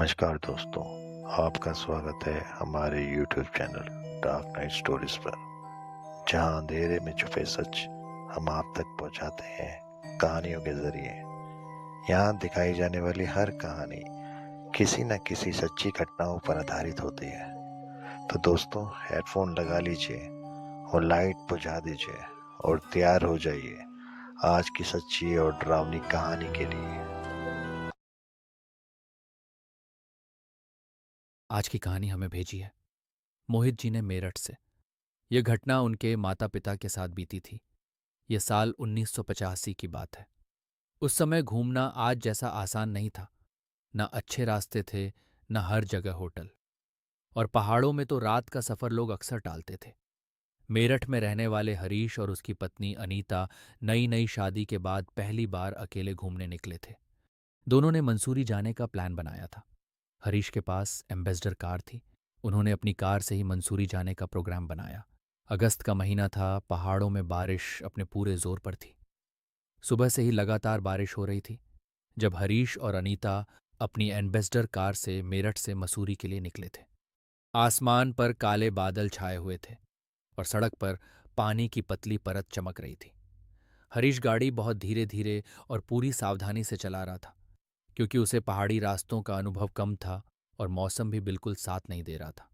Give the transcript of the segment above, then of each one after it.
नमस्कार दोस्तों, आपका स्वागत है हमारे YouTube channel dark night stories पर, जहां अंधेरे में छुपे सच हम आप तक पहुंचाते हैं कहानियों के जरिए। यहां दिखाई जाने वाली हर कहानी किसी न किसी सच्ची घटनाओं पर आधारित होती है। तो दोस्तों, हेडफोन लगा लीजिए और लाइट बुझा दीजिए और तैयार हो जाइए आज की सच्ची और डरावनी कहानी के लिए। आज की कहानी हमें भेजी है मोहित जी ने मेरठ से। यह घटना उनके माता पिता के साथ बीती थी। यह साल 1985 की बात है। उस समय घूमना आज जैसा आसान नहीं था। न अच्छे रास्ते थे, न हर जगह होटल। और पहाड़ों में तो रात का सफर लोग अक्सर टालते थे। मेरठ में रहने वाले हरीश और उसकी पत्नी अनीता नई नई शादी के बाद पहली बार अकेले घूमने निकले थे। दोनों ने मंसूरी जाने का प्लान बनाया था। हरीश के पास एम्बेसडर कार थी। उन्होंने अपनी कार से ही मंसूरी जाने का प्रोग्राम बनाया। अगस्त का महीना था, पहाड़ों में बारिश अपने पूरे जोर पर थी। सुबह से ही लगातार बारिश हो रही थी जब हरीश और अनीता अपनी एम्बेसडर कार से मेरठ से मसूरी के लिए निकले थे। आसमान पर काले बादल छाए हुए थे और सड़क पर पानी की पतली परत चमक रही थी। हरीश गाड़ी बहुत धीरे धीरे और पूरी सावधानी से चला रहा था, क्योंकि उसे पहाड़ी रास्तों का अनुभव कम था और मौसम भी बिल्कुल साथ नहीं दे रहा था।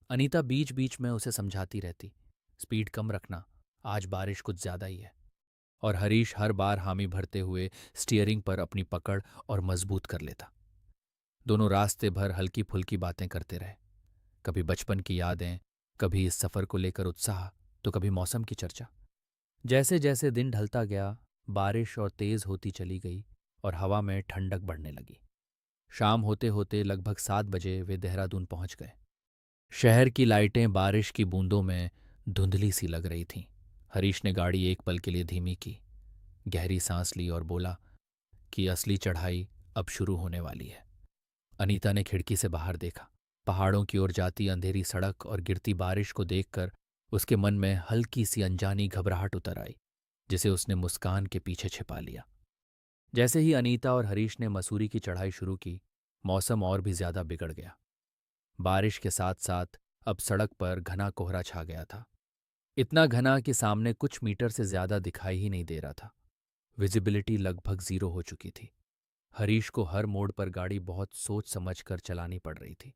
अनीता बीच बीच में उसे समझाती रहती, स्पीड कम रखना, आज बारिश कुछ ज्यादा ही है। और हरीश हर बार हामी भरते हुए स्टीयरिंग पर अपनी पकड़ और मजबूत कर लेता। दोनों रास्ते भर हल्की फुल्की बातें करते रहे। कभी बचपन की यादें, कभी इस सफर को लेकर उत्साह, तो कभी मौसम की चर्चा। जैसे जैसे दिन ढलता गया, बारिश और तेज होती चली गई और हवा में ठंडक बढ़ने लगी। शाम होते होते लगभग 7 बजे वे देहरादून पहुंच गए। शहर की लाइटें बारिश की बूंदों में धुंधली सी लग रही थीं। हरीश ने गाड़ी एक पल के लिए धीमी की, गहरी सांस ली और बोला कि असली चढ़ाई अब शुरू होने वाली है। अनीता ने खिड़की से बाहर देखा। पहाड़ों की ओर जाती अंधेरी सड़क और गिरती बारिश को देखकर उसके मन में हल्की सी अनजानी घबराहट उतर आई, जिसे उसने मुस्कान के पीछे छिपा लिया। जैसे ही अनीता और हरीश ने मसूरी की चढ़ाई शुरू की, मौसम और भी ज्यादा बिगड़ गया। बारिश के साथ साथ अब सड़क पर घना कोहरा छा गया था। इतना घना कि सामने कुछ मीटर से ज्यादा दिखाई ही नहीं दे रहा था। विजिबिलिटी लगभग जीरो हो चुकी थी। हरीश को हर मोड़ पर गाड़ी बहुत सोच समझ कर चलानी पड़ रही थी।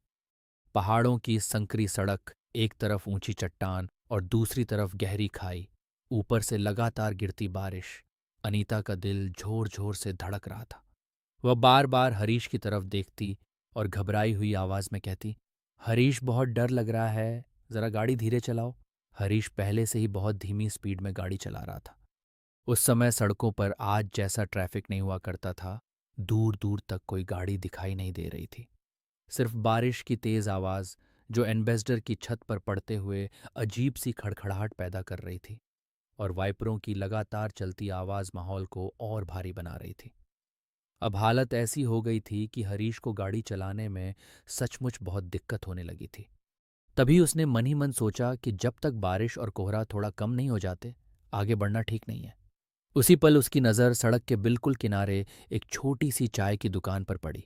पहाड़ों की संकरी सड़क, एक तरफ ऊंची चट्टान और दूसरी तरफ गहरी खाई, ऊपर से लगातार गिरती बारिश। अनीता का दिल झोर झोर से धड़क रहा था। वह बार बार हरीश की तरफ देखती और घबराई हुई आवाज में कहती, हरीश बहुत डर लग रहा है, जरा गाड़ी धीरे चलाओ। हरीश पहले से ही बहुत धीमी स्पीड में गाड़ी चला रहा था। उस समय सड़कों पर आज जैसा ट्रैफिक नहीं हुआ करता था। दूर दूर तक कोई गाड़ी दिखाई नहीं दे रही थी। सिर्फ बारिश की तेज आवाज, जो एम्बेसडर की छत पर पड़ते हुए अजीब सी खड़खड़ाहट पैदा कर रही थी, और वाइपरों की लगातार चलती आवाज माहौल को और भारी बना रही थी। अब हालत ऐसी हो गई थी कि हरीश को गाड़ी चलाने में सचमुच बहुत दिक्कत होने लगी थी। तभी उसने मन ही मन सोचा कि जब तक बारिश और कोहरा थोड़ा कम नहीं हो जाते, आगे बढ़ना ठीक नहीं है। उसी पल उसकी नज़र सड़क के बिल्कुल किनारे एक छोटी सी चाय की दुकान पर पड़ी,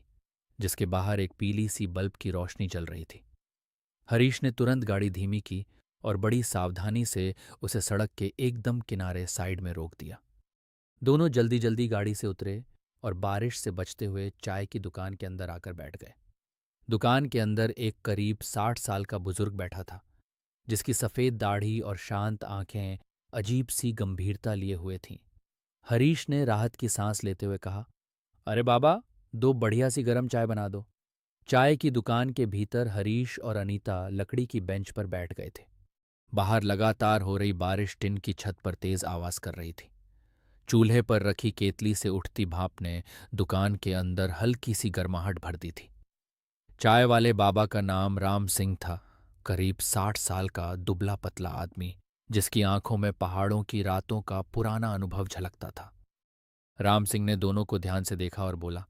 जिसके बाहर एक पीली सी बल्ब की रोशनी जल रही थी। हरीश ने तुरंत गाड़ी धीमी की और बड़ी सावधानी से उसे सड़क के एकदम किनारे साइड में रोक दिया। दोनों जल्दी जल्दी गाड़ी से उतरे और बारिश से बचते हुए चाय की दुकान के अंदर आकर बैठ गए। दुकान के अंदर एक करीब 60 साल का बुजुर्ग बैठा था, जिसकी सफ़ेद दाढ़ी और शांत आंखें अजीब सी गंभीरता लिए हुए थीं। हरीश ने राहत की सांस लेते हुए कहा, अरे बाबा, दो बढ़िया सी गर्म चाय बना दो। चाय की दुकान के भीतर हरीश और अनीता लकड़ी की बेंच पर बैठ गए थे। बाहर लगातार हो रही बारिश टिन की छत पर तेज आवाज कर रही थी। चूल्हे पर रखी केतली से उठती भाप ने दुकान के अंदर हल्की सी गर्माहट भर दी थी। चाय वाले बाबा का नाम राम सिंह था, करीब 60 साल का दुबला पतला आदमी, जिसकी आंखों में पहाड़ों की रातों का पुराना अनुभव झलकता था। राम सिंह ने दोनों को ध्यान से देखा और बोला,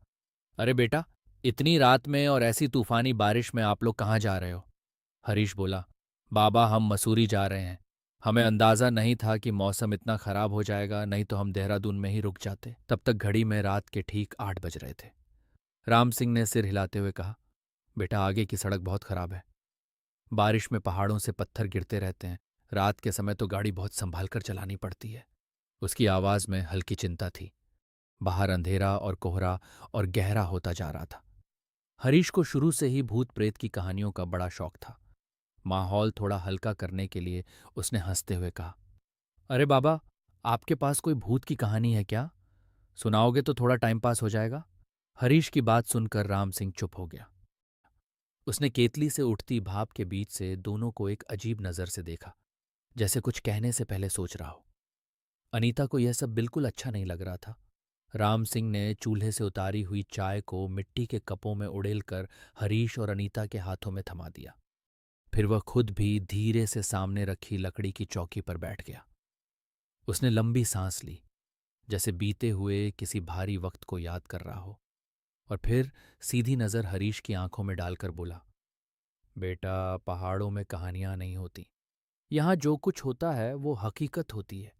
अरे बेटा, इतनी रात में और ऐसी तूफानी बारिश में आप लोग कहाँ जा रहे हो? हरीश बोला, बाबा, हम मसूरी जा रहे हैं। हमें अंदाजा नहीं था कि मौसम इतना खराब हो जाएगा, नहीं तो हम देहरादून में ही रुक जाते। तब तक घड़ी में रात के ठीक 8 बज रहे थे। राम सिंह ने सिर हिलाते हुए कहा, बेटा आगे की सड़क बहुत खराब है। बारिश में पहाड़ों से पत्थर गिरते रहते हैं। रात के समय तो गाड़ी बहुत संभाल कर चलानी पड़ती है। उसकी आवाज में हल्की चिंता थी। बाहर अंधेरा और कोहरा और गहरा होता जा रहा था। हरीश को शुरू से ही भूत प्रेत की कहानियों का बड़ा शौक था। माहौल थोड़ा हल्का करने के लिए उसने हंसते हुए कहा, अरे बाबा, आपके पास कोई भूत की कहानी है क्या? सुनाओगे तो थोड़ा टाइम पास हो जाएगा। हरीश की बात सुनकर राम सिंह चुप हो गया। उसने केतली से उठती भाप के बीच से दोनों को एक अजीब नजर से देखा, जैसे कुछ कहने से पहले सोच रहा हो। अनीता को यह सब बिल्कुल अच्छा नहीं लग रहा था। राम सिंह ने चूल्हे से उतारी हुई चाय को मिट्टी के कपों में उड़ेलकर हरीश और अनीता के हाथों में थमा दिया। फिर वह खुद भी धीरे से सामने रखी लकड़ी की चौकी पर बैठ गया। उसने लंबी सांस ली, जैसे बीते हुए किसी भारी वक्त को याद कर रहा हो, और फिर सीधी नजर हरीश की आंखों में डालकर बोला, बेटा, पहाड़ों में कहानियां नहीं होती। यहां जो कुछ होता है वो हकीकत होती है।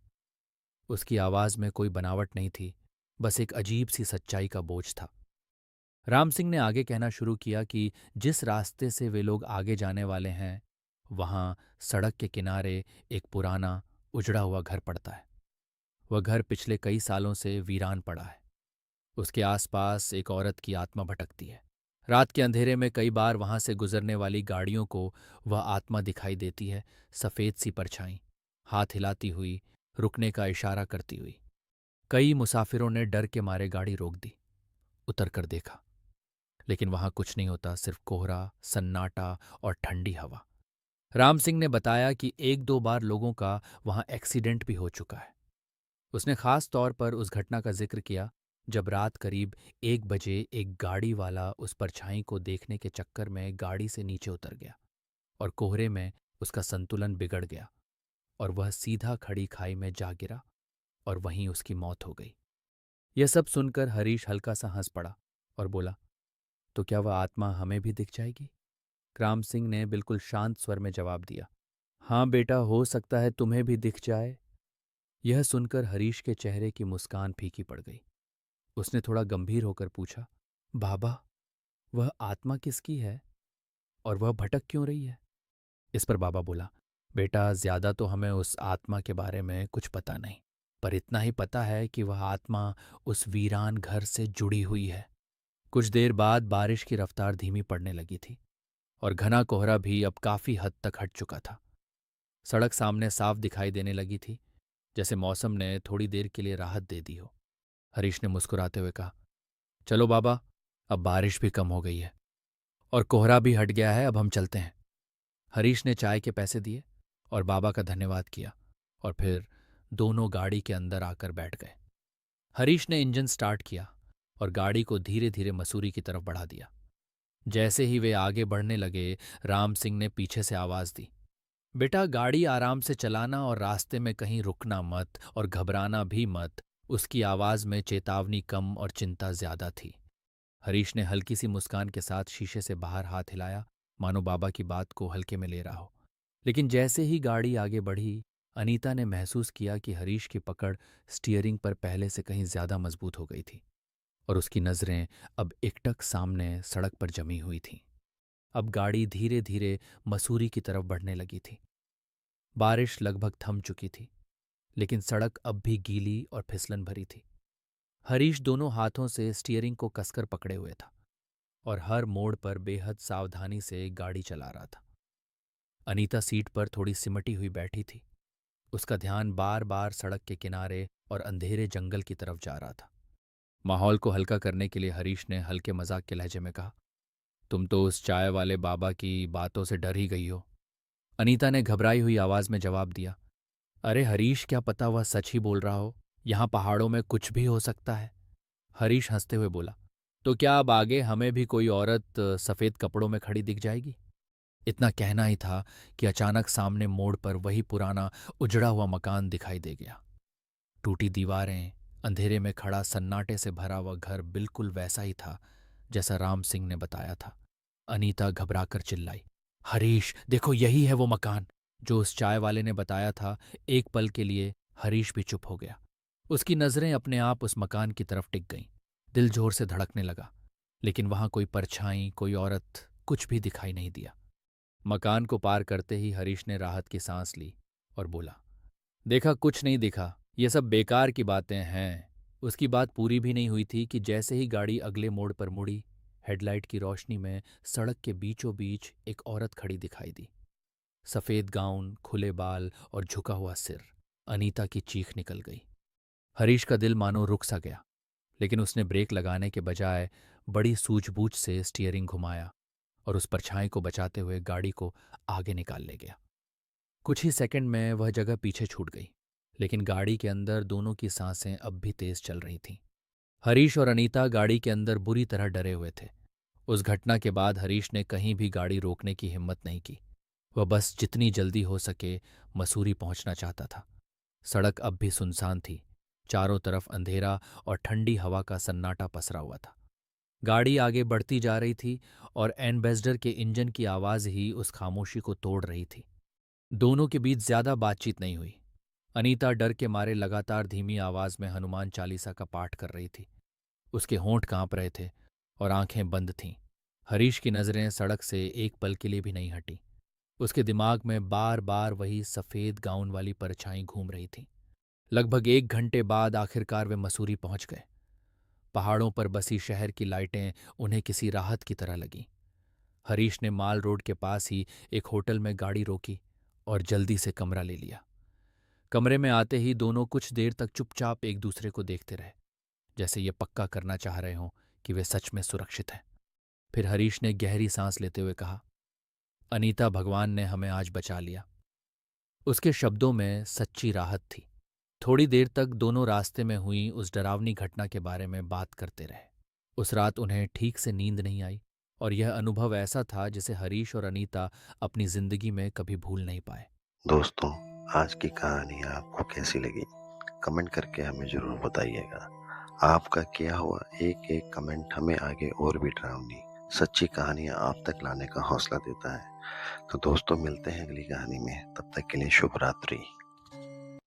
उसकी आवाज में कोई बनावट नहीं थी, बस एक अजीब सी सच्चाई का बोझ था। राम सिंह ने आगे कहना शुरू किया कि जिस रास्ते से वे लोग आगे जाने वाले हैं, वहां सड़क के किनारे एक पुराना उजड़ा हुआ घर पड़ता है। वह घर पिछले कई सालों से वीरान पड़ा है। उसके आसपास एक औरत की आत्मा भटकती है। रात के अंधेरे में कई बार वहां से गुजरने वाली गाड़ियों को वह आत्मा दिखाई देती है, सफेद सी परछाई, हाथ हिलाती हुई, रुकने का इशारा करती हुई। कई मुसाफिरों ने डर के मारे गाड़ी रोक दी, उतर कर देखा, लेकिन वहां कुछ नहीं होता, सिर्फ कोहरा, सन्नाटा और ठंडी हवा। राम सिंह ने बताया कि एक दो बार लोगों का वहां एक्सीडेंट भी हो चुका है। उसने खास तौर पर उस घटना का जिक्र किया जब रात करीब 1 बजे एक गाड़ी वाला उस परछाई को देखने के चक्कर में गाड़ी से नीचे उतर गया और कोहरे में उसका संतुलन बिगड़ गया और वह सीधा खड़ी खाई में जा गिरा और वहीं उसकी मौत हो गई। यह सब सुनकर हरीश हल्का सा हंस पड़ा और बोला, तो क्या वह आत्मा हमें भी दिख जाएगी? राम सिंह ने बिल्कुल शांत स्वर में जवाब दिया, हाँ बेटा, हो सकता है तुम्हें भी दिख जाए। यह सुनकर हरीश के चेहरे की मुस्कान फीकी पड़ गई। उसने थोड़ा गंभीर होकर पूछा, बाबा, वह आत्मा किसकी है और वह भटक क्यों रही है? इस पर बाबा बोला, बेटा, ज्यादा तो हमें उस आत्मा के बारे में कुछ पता नहीं, पर इतना ही पता है कि वह आत्मा उस वीरान घर से जुड़ी हुई है। कुछ देर बाद बारिश की रफ्तार धीमी पड़ने लगी थी और घना कोहरा भी अब काफी हद तक हट चुका था। सड़क सामने साफ दिखाई देने लगी थी, जैसे मौसम ने थोड़ी देर के लिए राहत दे दी हो। हरीश ने मुस्कुराते हुए कहा, चलो बाबा, अब बारिश भी कम हो गई है और कोहरा भी हट गया है, अब हम चलते हैं। हरीश ने चाय के पैसे दिए और बाबा का धन्यवाद किया और फिर दोनों गाड़ी के अंदर आकर बैठ गए। हरीश ने इंजन स्टार्ट किया और गाड़ी को धीरे धीरे मसूरी की तरफ बढ़ा दिया। जैसे ही वे आगे बढ़ने लगे, राम सिंह ने पीछे से आवाज दी, बेटा, गाड़ी आराम से चलाना और रास्ते में कहीं रुकना मत और घबराना भी मत। उसकी आवाज में चेतावनी कम और चिंता ज्यादा थी। हरीश ने हल्की सी मुस्कान के साथ शीशे से बाहर हाथ हिलाया, मानो बाबा की बात को हल्के में ले रहा हो। लेकिन जैसे ही गाड़ी आगे बढ़ी, अनीता ने महसूस किया कि हरीश की पकड़ स्टीयरिंग पर पहले से कहीं ज्यादा मजबूत हो गई थी और उसकी नजरें अब एकटक सामने सड़क पर जमी हुई थीं। अब गाड़ी धीरे धीरे मसूरी की तरफ बढ़ने लगी थी। बारिश लगभग थम चुकी थी, लेकिन सड़क अब भी गीली और फिसलन भरी थी। हरीश दोनों हाथों से स्टीयरिंग को कसकर पकड़े हुए था और हर मोड़ पर बेहद सावधानी से गाड़ी चला रहा था। अनीता सीट पर थोड़ी सिमटी हुई बैठी थी। उसका ध्यान बार बार सड़क के किनारे और अंधेरे जंगल की तरफ जा रहा था। माहौल को हल्का करने के लिए हरीश ने हल्के मजाक के लहजे में कहा, तुम तो उस चाय वाले बाबा की बातों से डर ही गई हो। अनीता ने घबराई हुई आवाज में जवाब दिया, अरे हरीश, क्या पता वह सच ही बोल रहा हो। यहां पहाड़ों में कुछ भी हो सकता है। हरीश हंसते हुए बोला, तो क्या अब आगे हमें भी कोई औरत सफेद कपड़ों में खड़ी दिख जाएगी? इतना कहना ही था कि अचानक सामने मोड़ पर वही पुराना उजड़ा हुआ मकान दिखाई दे गया। टूटी दीवारें, अंधेरे में खड़ा सन्नाटे से भरा हुआ घर बिल्कुल वैसा ही था जैसा राम सिंह ने बताया था। अनीता घबराकर चिल्लाई, हरीश, देखो, यही है वो मकान जो उस चाय वाले ने बताया था। एक पल के लिए हरीश भी चुप हो गया। उसकी नजरें अपने आप उस मकान की तरफ टिक गईं। दिल जोर से धड़कने लगा, लेकिन वहां कोई परछाई, कोई औरत कुछ भी दिखाई नहीं दिया। मकान को पार करते ही हरीश ने राहत की सांस ली और बोला, देखा, कुछ नहीं दिखा, ये सब बेकार की बातें हैं। उसकी बात पूरी भी नहीं हुई थी कि जैसे ही गाड़ी अगले मोड़ पर मुड़ी, हेडलाइट की रोशनी में सड़क के बीचों बीच एक औरत खड़ी दिखाई दी। सफ़ेद गाउन, खुले बाल और झुका हुआ सिर। अनीता की चीख निकल गई। हरीश का दिल मानो रुक सा गया, लेकिन उसने ब्रेक लगाने के बजाय बड़ी सूझबूझ से स्टीयरिंग घुमाया और उस परछाई को बचाते हुए गाड़ी को आगे निकाल ले गया। कुछ ही सेकंड में वह जगह पीछे छूट गई, लेकिन गाड़ी के अंदर दोनों की सांसें अब भी तेज चल रही थीं। हरीश और अनीता गाड़ी के अंदर बुरी तरह डरे हुए थे। उस घटना के बाद हरीश ने कहीं भी गाड़ी रोकने की हिम्मत नहीं की। वह बस जितनी जल्दी हो सके मसूरी पहुंचना चाहता था। सड़क अब भी सुनसान थी। चारों तरफ अंधेरा और ठंडी हवा का सन्नाटा पसरा हुआ था। गाड़ी आगे बढ़ती जा रही थी और एम्बेसडर के इंजन की आवाज़ ही उस खामोशी को तोड़ रही थी। दोनों के बीच ज्यादा बातचीत नहीं हुई। अनीता डर के मारे लगातार धीमी आवाज में हनुमान चालीसा का पाठ कर रही थी। उसके होंठ कांप रहे थे और आंखें बंद थीं। हरीश की नजरें सड़क से एक पल के लिए भी नहीं हटी। उसके दिमाग में बार बार वही सफेद गाउन वाली परछाई घूम रही थी। लगभग 1 घंटे बाद आखिरकार वे मसूरी पहुंच गए। पहाड़ों पर बसी शहर की लाइटें उन्हें किसी राहत की तरह लगीं। हरीश ने माल रोड के पास ही एक होटल में गाड़ी रोकी और जल्दी से कमरा ले लिया। कमरे में आते ही दोनों कुछ देर तक चुपचाप एक दूसरे को देखते रहे, जैसे ये पक्का करना चाह रहे हों कि वे सच में सुरक्षित हैं। फिर हरीश ने गहरी सांस लेते हुए कहा, अनीता, भगवान ने हमें आज बचा लिया। उसके शब्दों में सच्ची राहत थी। थोड़ी देर तक दोनों रास्ते में हुई उस डरावनी घटना के बारे में बात करते रहे। उस रात उन्हें ठीक से नींद नहीं आई और यह अनुभव ऐसा था जिसे हरीश और अनीता अपनी जिंदगी में कभी भूल नहीं पाए। दोस्तों, आज की कहानी आपको कैसी लगी? कमेंट करके हमें ज़रूर बताइएगा। आपका किया हुआ एक एक कमेंट हमें आगे और भी डरावनी सच्ची कहानियाँ आप तक लाने का हौसला देता है। तो दोस्तों, मिलते हैं अगली कहानी में। तब तक के लिए शुभ रात्रि।